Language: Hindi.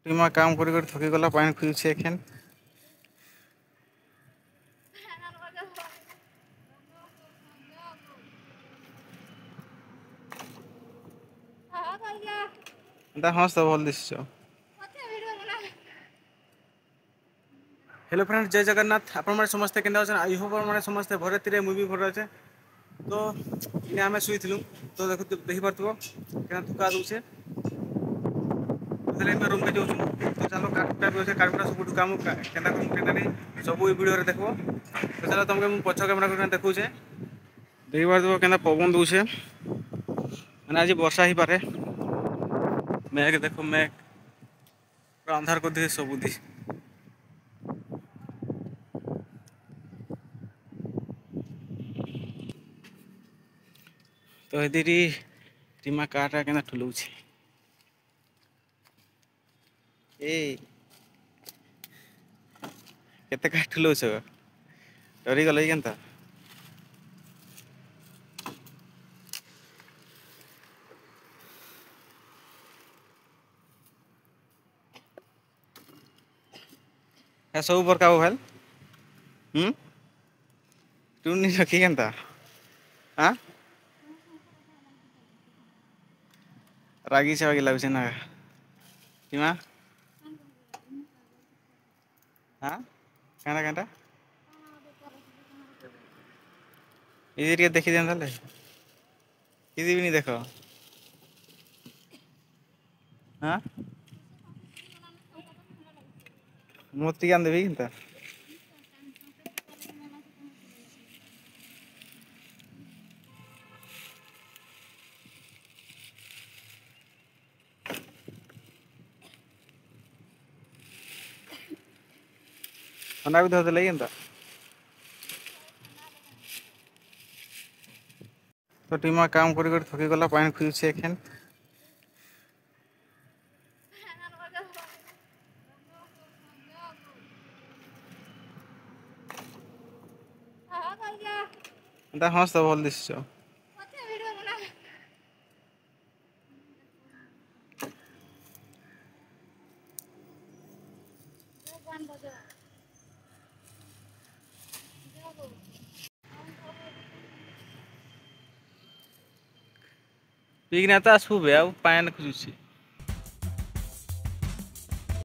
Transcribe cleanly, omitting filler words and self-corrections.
टीमा काम कर थकी गला पानी पिछे एखेन हंस तो भल दिश। हेलो फ्रेंड्स, जय जगन्नाथ। आपण मैंने समस्ते के आई होप मैंने समस्ते भरे थे मुझे भर अच्छे। तो इन्हें आम शुई तो देखी पार्थ क्या थका दूचे रूम में जाऊँ। तो चलो काटकुटा सब काम के सब वीडियो देख। तो चलो तुमके मुझे पछ कैमेरा देखुचे देखी पार्थ क्या पवन दूचे मैंने आज वर्षा ही पारे। मेघ देख मेघ पूरा अंधार कर दिए सबुदी। तो यदि टीमा काटा के ठुलौछे केते का ठुलौछ डरी गल केनता सब बरका भाल टूनी रखी केनता हाँ रागी से लगुच ना टीमा हाँ क्या क्या ये देखी दिया कि नहीं देख हाँ मोती आन देवी केनता थंडा भी धरते केनता। तो टीमा काम कर थकी गला पानी पिछे एखेन हंस तो भल दिश। पीकना तो आसबे आ पान खोजुचे